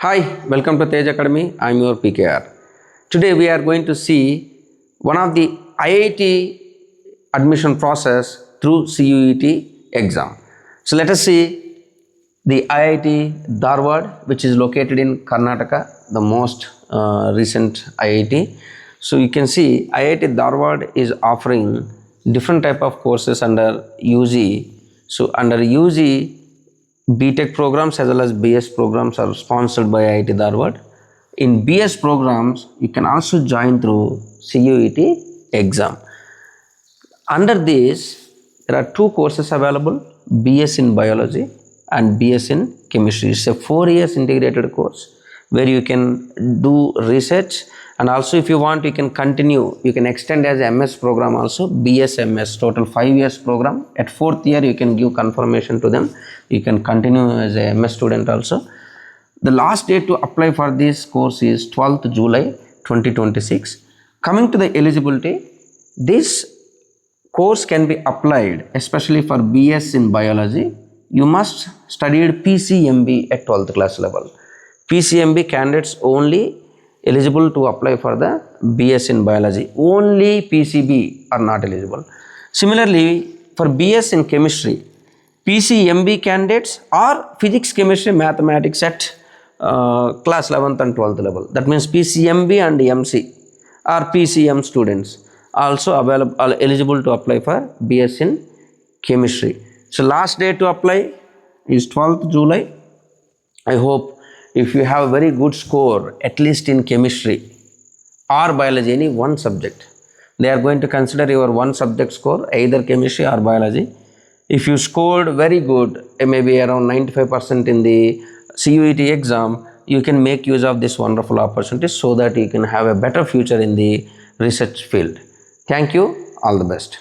Hi, welcome to Tej Academy. I am your PKR. Today we are going to see one of the IIT admission process through CUET exam. So let us see the IIT Dharwad, which is located in Karnataka, the most recent IIT. So you can see IIT Dharwad is offering different type of courses under UG. So under UG, BTech programs as well as BS programs are sponsored by IIT Dharwad. In BS programs, you can also join through CUET exam. Under this, there are two courses available, BS in Biology and BS in Chemistry. It's a 4 years integrated course where you can do research, and also if you want, you can continue, you can extend as MS program also, BS MS, total 5 years program. At 4th year, you can give confirmation to them. You can continue as a MS student also. The last date to apply for this course is 12th July 2026. Coming to the eligibility, this course can be applied especially for BS in Biology. You must studied PCMB at 12th class level. PCMB candidates only eligible to apply for the BS in Biology. Only PCB are not eligible. Similarly, for BS in Chemistry, PCMB candidates or Physics, Chemistry, Mathematics at class 11th and 12th level. That means PCMB and MC or PCM students also available, eligible to apply for BS in Chemistry. So last day to apply is 12th July. I hope if you have a very good score, at least in Chemistry or Biology, any one subject, they are going to consider your one subject score, either Chemistry or Biology. If you scored very good, maybe around 95% in the CUET exam, you can make use of this wonderful opportunity so that you can have a better future in the research field. Thank you. All the best.